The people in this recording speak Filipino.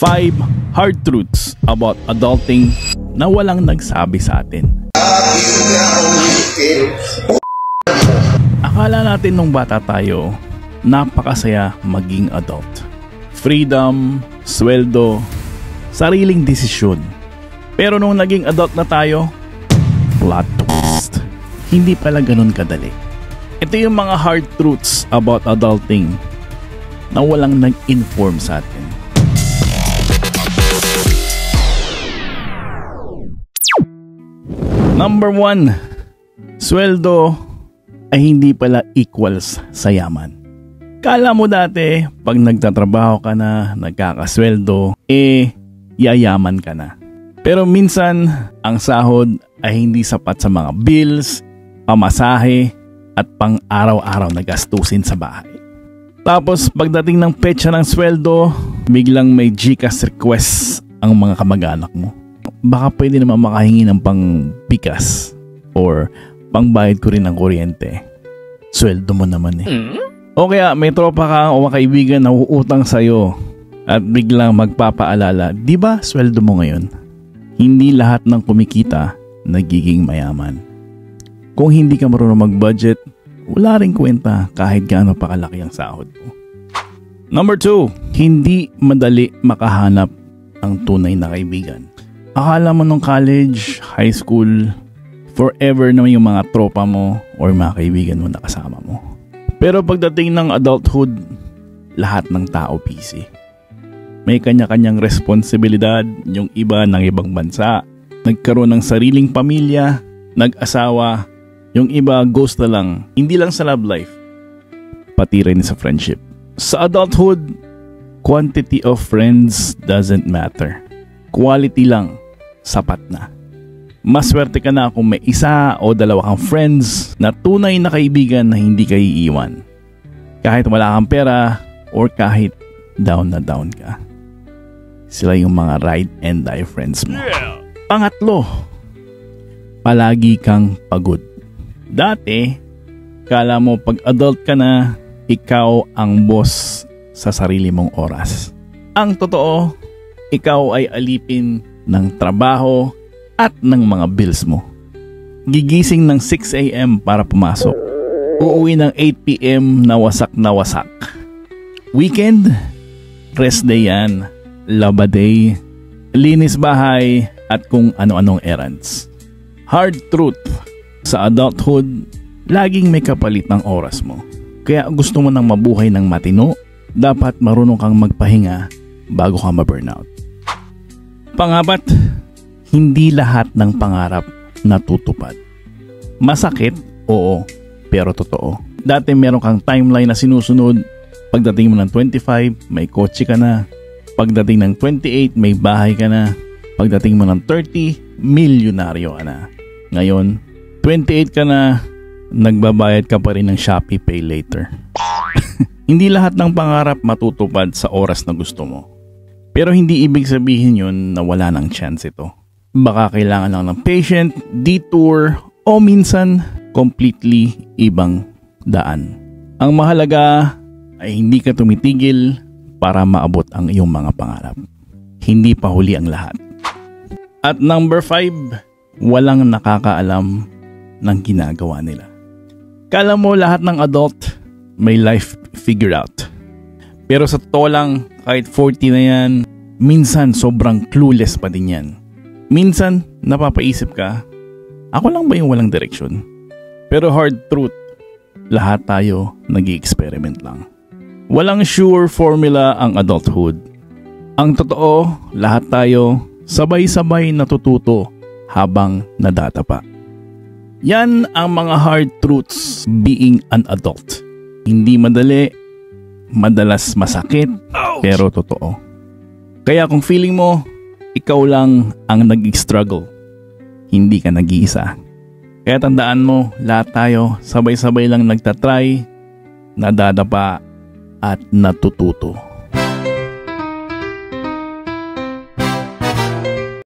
5 hard truths about adulting na walang nagsabi sa atin. Akala natin nung bata tayo, napakasaya maging adult. Freedom, sweldo, sariling desisyon. Pero nung naging adult na tayo, plot twist. Hindi pala ganun kadali. Ito yung mga hard truths about adulting na walang nag-inform sa atin. Number 1, sweldo ay hindi pala equals sa yaman. Kala mo dati, pag nagtatrabaho ka na, nagkakasweldo, yayaman ka na. Pero minsan, ang sahod ay hindi sapat sa mga bills, pamasahe, at pang-araw-araw na gastusin sa bahay. Tapos, pagdating ng petsa ng sweldo, biglang may GCash request ang mga kamag-anak mo. Baka pwede naman makahingi ng pang-bigas or pangbayad ko rin ng kuryente. Sweldo mo naman eh. O kaya may tropa ka o kaibigan na uutang sa'yo at biglang magpapaalala, di ba sweldo mo ngayon? Hindi lahat ng kumikita nagiging mayaman. Kung hindi ka marunong mag-budget, wala rin kwenta kahit gaano pa kalaki ang sahod mo. Number 2, hindi madali makahanap ang tunay na kaibigan. Akala mo nung college, high school, forever naman yung mga tropa mo or mga kaibigan mo na kasama mo. Pero pagdating ng adulthood, lahat ng tao busy. May kanya-kanyang responsibilidad, yung iba ng ibang bansa, nagkaroon ng sariling pamilya, nag-asawa, yung iba ghost na lang, hindi lang sa love life, pati rin sa friendship. Sa adulthood, quantity of friends doesn't matter. Quality lang, sapat na. Maswerte ka na kung may isa o dalawa kang friends na tunay na kaibigan na hindi ka iiwan. Kahit wala kang pera or kahit down na down ka. Sila yung mga ride and die friends mo. Pangatlo, palagi kang pagod. Dati, kala mo pag adult ka na, ikaw ang boss sa sarili mong oras. Ang totoo, ikaw ay alipin ng trabaho at ng mga bills mo. Gigising ng 6 a.m. para pumasok. Uuwi ng 8 p.m. na wasak. Weekend, rest day yan, laba day, linis bahay, at kung ano-anong errands. Hard truth, sa adulthood, laging may kapalit ng oras mo. Kaya gusto mo nang mabuhay ng matino, dapat marunong kang magpahinga bago ka ma-burnout. Pangapat, hindi lahat ng pangarap natutupad. Masakit, oo, pero totoo. Dati meron kang timeline na sinusunod. Pagdating mo ng 25, may kotse ka na. Pagdating ng 28, may bahay ka na. Pagdating mo ng 30, milyonaryo ka na. Ngayon, 28 ka na, nagbabayad ka pa rin ng Shopee Pay Later. Hindi lahat ng pangarap matutupad sa oras na gusto mo. Pero hindi ibig sabihin yun na wala ng chance ito. Baka kailangan lang ng patient, detour, o minsan completely ibang daan. Ang mahalaga ay hindi ka tumitigil para maabot ang iyong mga pangarap. Hindi pa huli ang lahat. At number 5, walang nakakaalam ng ginagawa nila. Kala mo lahat ng adult may life figured out. Pero sa totoo lang, kahit 40 na yan, minsan sobrang clueless pa din yan. Minsan, napapaisip ka, ako lang ba yung walang direksyon? Pero hard truth, lahat tayo nag-i-experiment lang. Walang sure formula ang adulthood. Ang totoo, lahat tayo sabay-sabay natututo habang nadadapa. Yan ang mga hard truths being an adult. Hindi madali, madalas masakit, pero totoo. Kaya kung feeling mo, ikaw lang ang nag-struggle, hindi ka nag-iisa. Kaya tandaan mo, lahat tayo sabay-sabay lang nagtatry, nadadapa at natututo.